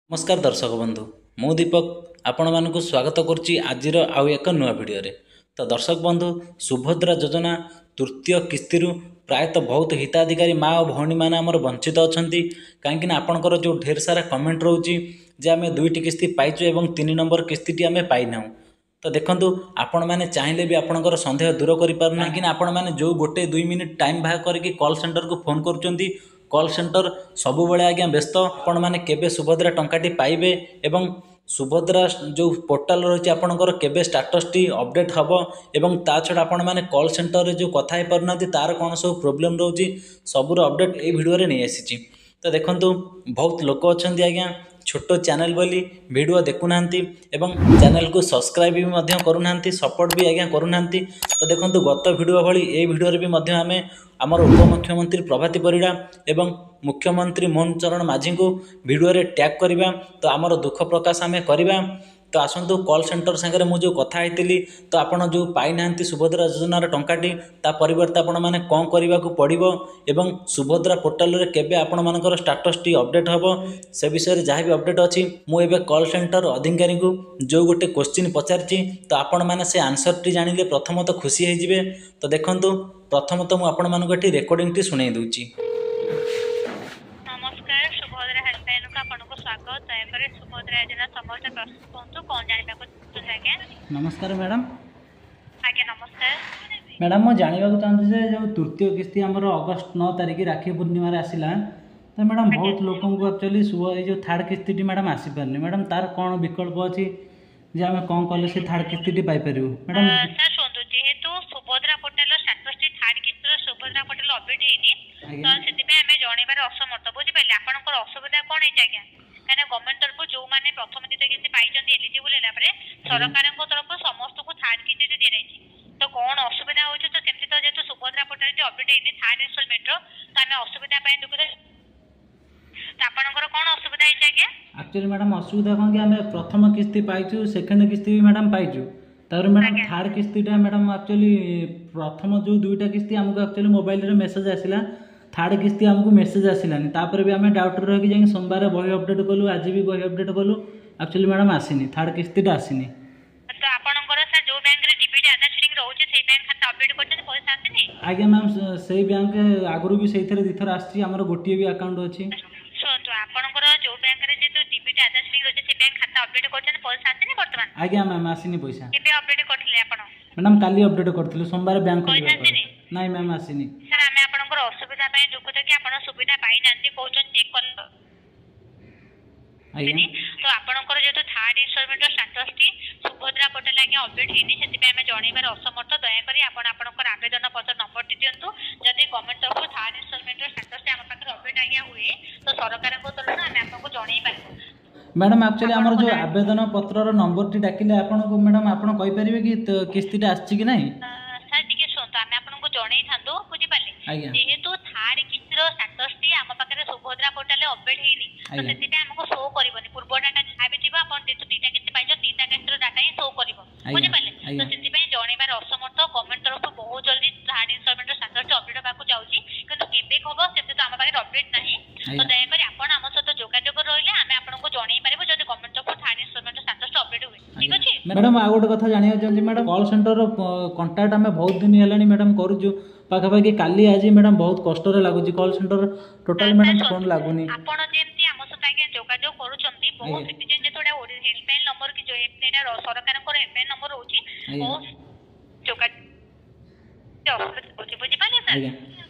नमस्कार दर्शक बंधु मु दीपक आपण मानक स्वागत करुच्ची आज आउ एक नुआ भिडियो तो दर्शक बंधु सुभद्रा योजना तृतीय किस्ती प्रायतः बहुत हिताधिकारी माँ और भौणी मैंने आमर वंचित अच्छा कहीं आपंकर जो ढेर सारा कमेंट रोचे जे आम दुईटी किस्ती पाइचु और 3 नंबर किस्ती आम पाइना तो देखो आपण मैंने चाहिए भी आपंकर सन्देह दूर करना कि आपण मैंने जो गोटे 2 मिनिट टाइम बाहर करके कॉल सेंटर को फोन कर कॉल सेंटर सबुबले आज्ञा व्यस्त आपण मैंने केबे सुभद्रा टंकाटी पाइबे एवं सुभद्रा जो पोर्टाल रही आपंकर केबे स्टाटस टी अपडेट हम एवं ता छड़ा आपण मैंने कॉल सेंटर रे जो कथा पार ना तार कौन सब प्रोब्लेम रोची सबूर अपडेट ये भिडियो नहीं आसी तो देखो बहुत लोक अच्छा आज्ञा छोट चैनल बोली वीडियो देखुना एवं चैनल को सब्सक्राइब भी करूना सपोर्ट भी आज्ञा करूना तो देखो गत वीडियो भली ये वीडियो भी आम आमर उपमुख्यमंत्री प्रभाती परिड़ा एवं मुख्यमंत्री मोहन चरण माझी को वीडियो रे टैग करवा तो आमर दुख प्रकाश आम करवा तो आसतु कॉल सेंटर सागर मुझे कथा होती तो आपड़ जो पाई ना सुभद्रा योजनार टंकाटी ता परिवर्ते आपण मैंने कौन करने को पड़ो एवं सुभद्रा पोर्टाल रे केबे आपण मानकर स्टाटस टी अपडेट हम से विषय जहाँ भी अपडेट अच्छी मुझे कॉल सेंटर अधिकारी को जो गोटे क्वेश्चन पचारि तो आपण मैंने से आंसर टी जानिले प्रथमतः खुशी होइजिबे तो देखंतु प्रथमतः मु आपण मानक एठी रेकॉर्डिंग टी सुनाई दूची। नमस्कार सुभद्रा हेल्पलाइन को आपको स्वागत दयाकर सुभद्रा योजना समस्त प्रस्तुत होतु कौन जानिबा को चाहे। नमस्कार मैडम। आज्ञा नमस्कार मैडम मु जानवा चाहूँ जो तृतीय किस्ती आमर अगस्ट 9 तारिख राखी पूर्णिमार आसला तो मैडम बहुत लोक एक्चुअली जो थर्ड किस्ती मैडम आसीपारनी मैडम तार कौन विकल्प अच्छी जे आम कौन कले से थर्ड किस्ती पाइपर मैडम। सर शुणु जेहेतु सुभद्रा पोर्टाल स्टाटस थर्ड किस्ती सुभद्रा पोर्टाल अपडेट होनी तो से जनइबार असमर्थ बुझिपारे आपंकर असुविधा कौन है आज्ञा कहीं गवर्नमेंट तरफ जो मैंने प्रथम द्वितीय किस्ती पाई एलिजिबल है सरकार तरफ समस्त को थर्ड किस्ती दी जाए तो कौन असुविधा हो तो सेमती तो जेहतु सुभद्रा पोर्टाल अपडेट होनी थर्ड इनस्टॉलमेंट तो आम असुविधा दुखित तो आपंकर कौन असुविधा है आज्ञा। एक्चुअली मैडम असुविधा कौन कि आम प्रथम किस्ती पाइचु सेकेंड किस्ती भी मैडम पाइचु तार मैडम थर्ड किस्तीटा मैडम एक्चुअली प्रथम जो दुईटा किस्ती आमको एक्चुअली मोबाइल मेसेज आसला थर्ड किस्ती आमको मेसेज आसलानी तापर भी आम डाउट रही जाए सोमवार बही अपडेट कलु आज भी बही अपडेट कलु एक्चुअली मैडम आसीनी थर्ड किस्तीटा आसीनी तो आपनकर सर जो बैंक रे डीबीटी आधार लिंक रहउचे सेई बैंक खाता अपडेट करछन पैसा आसीनी। आज्ञा मैम सेई बैंक आगुरु भी सेई थरे दिथर आछि हमर गोटिए भी अकाउंट अछि सुनतो आपनकर जो बैंक रे जे तो डीबीटी आधार लिंक रहउचे सेई बैंक खाता अपडेट करछन पैसा आसीनी वर्तमान। आज्ञा मैम आसीनी पैसा केबे अपडेट करथिले आपन मैडम काली अपडेट करथिले सोमवार बैंक पैसा आसीनी नहीं मैम आसीनी सर आमे आपनकर असुविधा पय दुखत कि आपन सुविधा पाई नांती कहउछन चेक कर तो आपनकर जे तो third instalment status T Subhadra portal आगे अपडेट हेनी सेति पे आमे जणैबार असमर्थ दया करी आपन आपनकर आवेदन पत्र नंबर टी दियंतु जदि गवर्नमेंट तरफ थर्ड इनस्टॉलमेंट स्टेटस टी हम पाखर अपडेट आगे हुए तो सरकार को तरफ आमे आपको जणै पारबो। मैडम एक्चुअली हमर जो आवेदन पत्रर नंबर टी डाकिले आपन को मैडम आपन कहि परिबे कि किस्तीटा आछि कि नहीं। सर टिके सुनतो आमे आपन को जणै थांदो बुझि पाले जेहेतु थर्ड किस्तीर स्टेटस टी हम पाखर सुभद्रा पोर्टल अपडेट हेनी तो सेति पे हमको शो करबनी पूर्व डाटा जहा भी थिबा अपन जेतु दीटा किस्ती पाइजो दीटा किस्तीर डाटा ही शो करबो बुझि पाले तो सेति पे जणैबार असमर्थ गवर्नमेंट तरफ बहुत जल्दी थर्ड इनस्टॉलमेंट स्टेटस अपडेट बाकू जाउची किंतु केबे खबो सेति तो हम पाखर अपडेट नाही तो दया करी आपन हम सहित जोगाजोग रहिले आमे आपन को जणै पारिबो जदि गवर्नमेंट तरफ थर्ड इनस्टॉलमेंट स्टेटस अपडेट हुए ठीक अछि। मैडम आ गोटे कथा जानिया चाहूँ मैडम कॉल सेंटर कांटेक्ट आम बहुत दिन है मैडम करूँ पाखापाखि काली आज मैडम बहुत कष्ट लगुच call centre total madam phone लगुनि आपण जेमती हम सहित आगे जोगाजोग करूछंती बहुत सिटीजन जेतोडा हेल्पलाइन नंबर की जो एटा सरकार को हेल्पलाइन नंबर होची बहुत जोगाजोग होची बुझि पाले सर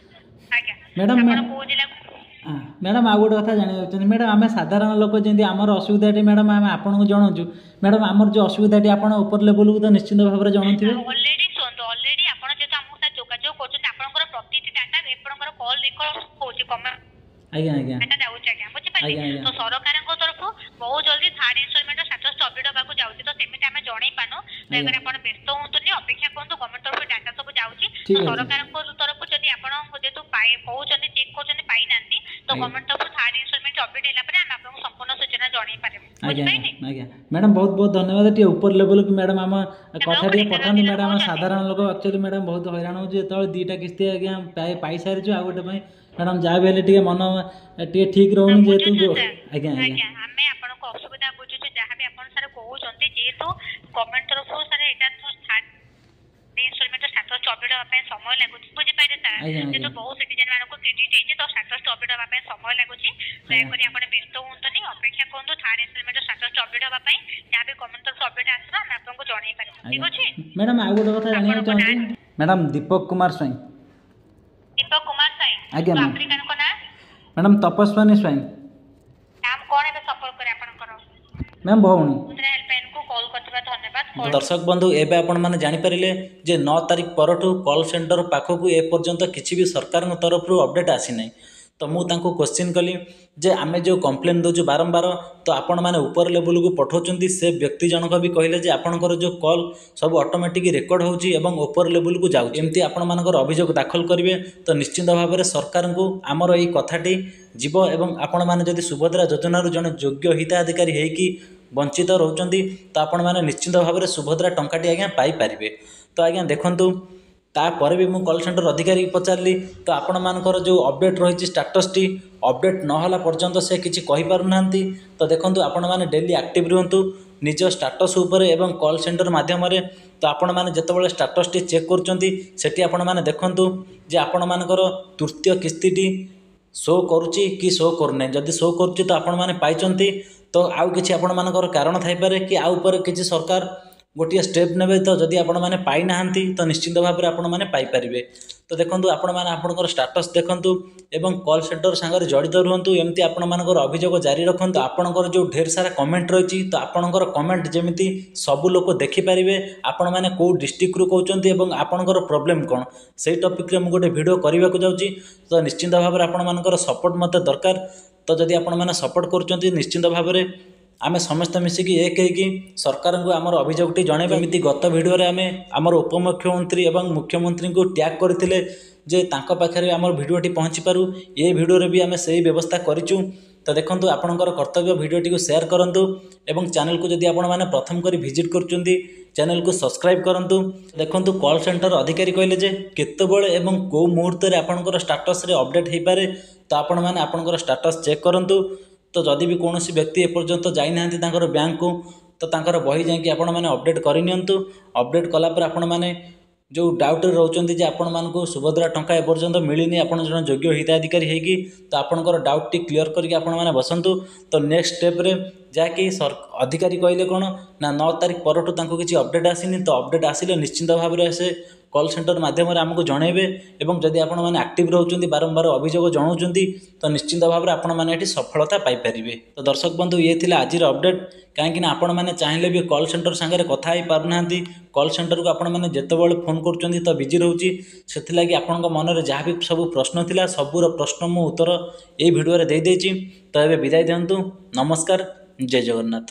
आज्ञा मैडम आपण को जिला मैडम आ गोटे कथा जाना मैडम आम साधारण लोक जमी आमर असुविधा मैडम आम आपको जनाऊँ मैडम आमर जो असुविधा आप ऊपर लेवल को तो निश्चित भाव में जनाते ऑलरेडी सुनतो ऑलरेडी आपण जेतो हमहु सा जोगाजोग करछन आपनकर प्रतिटी डाटा आपनकर कॉल रेकॉर्ड होची कमेंट आज्ञा आज्ञा एटा जाउछ आज्ञा बुझि पाले तो सरकार को तरफ बहुत जल्दी थर्ड इनस्टॉलमेंट स्टेटस अपडेट बाकू जाउची तो सेमिति हमें जणै पानो लेकिन आपण व्यस्त होंतुनी अपेक्षा करंतु गवर्नमेंट तरफ डाटा सब जाउची तो सरकार को तरफ जदी आपण जेतु पाए कहउछन चेक करछन पाई नांती तो गवर्नमेंट तरफ थर्ड इनस्टॉलमेंट अपडेट हैला परे हम आपन संपूर्ण सूचना ଜଣେଇ ପାରିବୁ। ଆଜ୍ଞା ବୁଝିପାରିଲେ? ଆଜ୍ଞା ମ୍ୟାଡ଼ାମ୍ ବହୁତ ବହୁତ ଧନ୍ୟବାଦ। ଟିକେ ଉପର ଲେଭେଲକୁ ମ୍ୟାଡ଼ାମ୍ ଆମ କଥା ଟିକେ ପଠାନ୍ତୁ ମ୍ୟାଡ଼ାମ୍। ଆମ ସାଧାରଣ ଲୋକ ଆକ୍ଚୁଆଲି ମ୍ୟାଡ଼ାମ୍ ବହୁତ ହଇରାଣ ହେଉଛି। ଯେତେବେଳେ ଦୁଇଟା କିସ୍ତି ଆଜ୍ଞା ପାଇସାରିଛୁ, ଆଉ ଗୋଟେ ପାଇଁ ମ୍ୟାଡ଼ାମ୍ ଯାହା ବି ହେଲେ ଟିକେ ମନ ଟିକେ ଠିକ୍ ରହୁନି ଯେହେତୁ। ଆଜ୍ଞା ଆଜ୍ଞା ଆମେ ଆପଣଙ୍କ ଅସୁବିଧା ବୁଝୁଛୁ, ଯାହା ବି ଆପଣ ସାର୍ କହୁଛନ୍ତି। ଯେହେତୁ ଗଭର୍ଣ୍ଣମେଣ୍ଟ ତରଫରୁ ସାର୍ ଏଇଟା ଷ୍ଟାଟସ୍ ଅପଡେଟ୍ ହେବା ପାଇଁ ସମୟ ଲାଗୁଛି। ବୁଝିପାରିଲେ ସାର୍? ଯେହେତୁ ବହୁ ସିଟିଜେନ୍ ମାନଙ୍କୁ କ୍ରେଡିଟ୍ ହେଇଛି, ତ ଷ୍ଟାଟସ୍ ଅପଡେଟ୍ ହେବା ପାଇଁ ସମୟ ଲାଗୁଛି। ଦୟାକରି ଆପଣ ବ୍ୟସ୍ତ ହୁଅନ୍ତୁନି, ଅପେକ୍ଷା କରନ୍ତୁ ଥାର୍ଡ ଇନଷ୍ଟଲମେଣ୍ଟ ଷ୍ଟାଟସ୍ ଅପଡେଟ୍ ହେବା ପାଇଁ। ଯାହା ବି ଗଭର୍ଣ୍ଣମେଣ୍ଟ ତରଫରୁ ଅପଡେଟ୍ ଆସିବ ଆମେ ଆପଣଙ୍କୁ ଜଣେଇ ପାରିବୁ। ଠିକ୍ ଅଛି ମ୍ୟାଡ଼ାମ୍। ଆଉ ଗୋଟେ କଥା ଜାଣିବାକୁ ଚାହୁଁଛି ମ୍ୟାଡ଼ାମ୍, ଦୀପକ କୁମାର ସ୍ୱାଇଁ। ଦୀପକ କୁମାର ସ୍ୱାଇଁ? ଆଜ୍ଞା ମ୍ୟାମ୍। ଆପ୍ଲିକାଣ୍ଟଙ୍କ ନାଁ? ମ୍ୟାଡ଼ାମ୍ ତପସ୍ୱିନୀ ସ୍ୱାଇଁ। ନାମ କ'ଣ ଏବେ ସମ୍ପର୍କରେ ଆପଣଙ୍କର? ମ୍ୟାମ୍ ଭଉଣୀ। ହେଲ୍ପଲାଇନ୍କୁ କଲ୍ କରିଥିବା ଧନ୍ୟବାଦ। ଦର୍ଶକ ବନ୍ଧୁ, ଏବେ ଆପଣମାନେ ଜାଣିପାରିଲେ ଯେ 9 ତାରିଖ ପରଠୁ କଲ୍ ସେଣ୍ଟର ପାଖକୁ ଏପର୍ଯ୍ୟନ୍ତ କିଛି ବି ସରକାରଙ୍କ ତରଫରୁ ଅପଡେଟ୍ ଆସିନାହିଁ। ତ ମୁଁ ତାଙ୍କୁ କ୍ୱେଶ୍ଚିନ୍ କଲି ଯେ ଆମେ ଯେଉଁ କମ୍ପ୍ଲେନ୍ ଦେଉଛୁ ବାରମ୍ବାର, ତ ଆପଣମାନେ ଉପର ଲେବୁଲକୁ ପଠାଉଛନ୍ତି। ସେ ବ୍ୟକ୍ତି ଜଣକ ବି କହିଲେ ଯେ ଆପଣଙ୍କର ଯେଉଁ କଲ୍ ସବୁ ଅଟୋମେଟିକ୍ ରେକର୍ଡ଼ ହେଉଛି ଏବଂ ଉପର ଲେବୁଲକୁ ଯାଉଛି। ଏମିତି ଆପଣମାନଙ୍କର ଅଭିଯୋଗ ଦାଖଲ କରିବେ ତ ନିଶ୍ଚିନ୍ତ ଭାବରେ ସରକାରଙ୍କୁ ଆମର ଏହି କଥାଟି ଯିବ ଏବଂ ଆପଣମାନେ ଯଦି ସୁଭଦ୍ରା ଯୋଜନାରୁ ଜଣେ ଯୋଗ୍ୟ ହିତାଧିକାରୀ ହେଇକି ବଞ୍ଚିତ ରହୁଛନ୍ତି, ତ ଆପଣମାନେ ନିଶ୍ଚିନ୍ତ ଭାବରେ ସୁଭଦ୍ରା ଟଙ୍କାଟି ଆଜ୍ଞା ପାଇପାରିବେ। ତ ଆଜ୍ଞା ଦେଖନ୍ତୁ, ତାପରେ ବି ମୁଁ କଲ୍ ସେଣ୍ଟର ଅଧିକାରୀକୁ ପଚାରିଲି, ତ ଆପଣମାନଙ୍କର ଯେଉଁ ଅପଡେଟ୍ ରହିଛି ଷ୍ଟାଟସ୍ଟି ଅପଡେଟ୍ ନହେଲା ପର୍ଯ୍ୟନ୍ତ ସେ କିଛି କହିପାରୁନାହାନ୍ତି। ତ ଦେଖନ୍ତୁ, ଆପଣମାନେ ଡେଲି ଆକ୍ଟିଭ୍ ରୁହନ୍ତୁ ନିଜ ଷ୍ଟାଟସ୍ ଉପରେ ଏବଂ କଲ୍ ସେଣ୍ଟର ମାଧ୍ୟମରେ। ତ ଆପଣମାନେ ଯେତେବେଳେ ଷ୍ଟାଟସ୍ଟି ଚେକ୍ କରୁଛନ୍ତି, ସେଠି ଆପଣମାନେ ଦେଖନ୍ତୁ ଯେ ଆପଣମାନଙ୍କର ତୃତୀୟ କିସ୍ତିଟି ଶୋ କରୁଛି କି ଶୋ କରୁନାହିଁ। ଯଦି ଶୋ କରୁଛି ତ ଆପଣମାନେ ପାଇଛନ୍ତି। ତ ଆଉ କିଛି ଆପଣମାନଙ୍କର କାରଣ ଥାଇପାରେ କି ଆଉ ଉପରେ କିଛି ସରକାର ଗୋଟିଏ ଷ୍ଟେପ୍ ନେବେ। ତ ଯଦି ଆପଣମାନେ ପାଇନାହାନ୍ତି ତ ନିଶ୍ଚିନ୍ତ ଭାବରେ ଆପଣମାନେ ପାଇପାରିବେ। ତ ଦେଖନ୍ତୁ, ଆପଣମାନେ ଆପଣଙ୍କର ଷ୍ଟାଟସ୍ ଦେଖନ୍ତୁ ଏବଂ କଲ୍ ସେଣ୍ଟର ସାଙ୍ଗରେ ଜଡ଼ିତ ରୁହନ୍ତୁ। ଏମିତି ଆପଣମାନଙ୍କର ଅଭିଯୋଗ ଜାରି ରଖନ୍ତୁ। ଆପଣଙ୍କର ଯେଉଁ ଢେର ସାରା କମେଣ୍ଟ ରହିଛି, ତ ଆପଣଙ୍କର କମେଣ୍ଟ ଯେମିତି ସବୁ ଲୋକ ଦେଖିପାରିବେ ଆପଣମାନେ କେଉଁ ଡିଷ୍ଟ୍ରିକ୍ଟରୁ କହୁଛନ୍ତି ଏବଂ ଆପଣଙ୍କର ପ୍ରୋବ୍ଲେମ୍ କ'ଣ, ସେଇ ଟପିକ୍ରେ ମୁଁ ଗୋଟେ ଭିଡ଼ିଓ କରିବାକୁ ଯାଉଛି। ତ ନିଶ୍ଚିନ୍ତ ଭାବରେ ଆପଣମାନଙ୍କର ସପୋର୍ଟ ମୋତେ ଦରକାର। ତ ଯଦି ଆପଣମାନେ ସପୋର୍ଟ କରୁଛନ୍ତି, ନିଶ୍ଚିନ୍ତ ଭାବରେ ଆମେ ସମସ୍ତେ ମିଶିକି ଏକ ହେଇକି ସରକାରଙ୍କୁ ଆମର ଅଭିଯୋଗଟି ଜଣାଇବା। ଏମିତି ଗତ ଭିଡ଼ିଓରେ ଆମେ ଆମର ଉପମୁଖ୍ୟମନ୍ତ୍ରୀ ଏବଂ ମୁଖ୍ୟମନ୍ତ୍ରୀଙ୍କୁ ଟ୍ୟାଗ୍ କରିଥିଲେ ଯେ ତାଙ୍କ ପାଖରେ ଆମର ଭିଡ଼ିଓଟି ପହଞ୍ଚିପାରୁ। ଏ ଭିଡ଼ିଓରେ ବି ଆମେ ସେହି ବ୍ୟବସ୍ଥା କରିଛୁ। ତ ଦେଖନ୍ତୁ, ଆପଣଙ୍କର କର୍ତ୍ତବ୍ୟ ଭିଡ଼ିଓଟିକୁ ସେୟାର କରନ୍ତୁ ଏବଂ ଚ୍ୟାନେଲକୁ ଯଦି ଆପଣମାନେ ପ୍ରଥମ କରି ଭିଜିଟ୍ କରୁଛନ୍ତି, ଚ୍ୟାନେଲକୁ ସବସ୍କ୍ରାଇବ୍ କରନ୍ତୁ। ଦେଖନ୍ତୁ, କଲ୍ ସେଣ୍ଟର ଅଧିକାରୀ କହିଲେ ଯେ କେତେବେଳେ ଏବଂ କେଉଁ ମୁହୂର୍ତ୍ତରେ ଆପଣଙ୍କର ଷ୍ଟାଟସ୍ରେ ଅପଡେଟ୍ ହୋଇପାରେ। ତ ଆପଣମାନେ ଆପଣଙ୍କର ଷ୍ଟାଟସ୍ ଚେକ୍ କରନ୍ତୁ। ତ ଯଦି ବି କୌଣସି ବ୍ୟକ୍ତି ଏପର୍ଯ୍ୟନ୍ତ ଯାଇନାହାନ୍ତି ତାଙ୍କର ବ୍ୟାଙ୍କକୁ, ତ ତାଙ୍କର ବହି ଯାଇକି ଆପଣମାନେ ଅପଡେଟ୍ କରିନିଅନ୍ତୁ। ଅପଡେଟ୍ କଲା ପରେ ଆପଣମାନେ ଯେଉଁ ଡାଉଟ୍ରେ ରହୁଛନ୍ତି ଯେ ଆପଣମାନଙ୍କୁ ସୁଭଦ୍ରା ଟଙ୍କା ଏପର୍ଯ୍ୟନ୍ତ ମିଳିନି, ଆପଣ ଜଣେ ଯୋଗ୍ୟ ହିତାଧିକାରୀ ହେଇକି, ତ ଆପଣଙ୍କର ଡାଉଟ୍ଟି କ୍ଲିୟର କରିକି ଆପଣମାନେ ବସନ୍ତୁ। ତ ନେକ୍ସଟ ଷ୍ଟେପ୍ରେ ଯାହାକି ଅଧିକାରୀ କହିଲେ କ'ଣ ନା 9 ତାରିଖ ପରଠୁ ତାଙ୍କୁ କିଛି ଅପଡେଟ୍ ଆସିନି। ତ ଅପଡେଟ୍ ଆସିଲେ ନିଶ୍ଚିନ୍ତ ଭାବରେ ସେ କଲ୍ ସେଣ୍ଟର ମାଧ୍ୟମରେ ଆମକୁ ଜଣାଇବେ ଏବଂ ଯଦି ଆପଣମାନେ ଆକ୍ଟିଭ୍ ରହୁଛନ୍ତି, ବାରମ୍ବାର ଅଭିଯୋଗ ଜଣାଉଛନ୍ତି, ତ ନିଶ୍ଚିନ୍ତ ଭାବରେ ଆପଣମାନେ ଏଠି ସଫଳତା ପାଇପାରିବେ। ତ ଦର୍ଶକ ବନ୍ଧୁ, ଇଏ ଥିଲା ଆଜିର ଅପଡେଟ୍। କାହିଁକିନା ଆପଣମାନେ ଚାହିଁଲେ ବି କଲ୍ ସେଣ୍ଟର ସାଙ୍ଗରେ କଥା ହେଇପାରୁନାହାନ୍ତି। କଲ୍ ସେଣ୍ଟରକୁ ଆପଣମାନେ ଯେତେବେଳେ ଫୋନ୍ କରୁଛନ୍ତି ତ ବିଜି ରହୁଛି। ସେଥିଲାଗି ଆପଣଙ୍କ ମନରେ ଯାହା ବି ସବୁ ପ୍ରଶ୍ନ ଥିଲା, ସବୁର ପ୍ରଶ୍ନ ମୁଁ ଉତ୍ତର ଏହି ଭିଡ଼ିଓରେ ଦେଇଦେଇଛି। ତ ଏବେ ବିଦାୟ ଦିଅନ୍ତୁ। ନମସ୍କାର, ଜୟ ଜଗନ୍ନାଥ।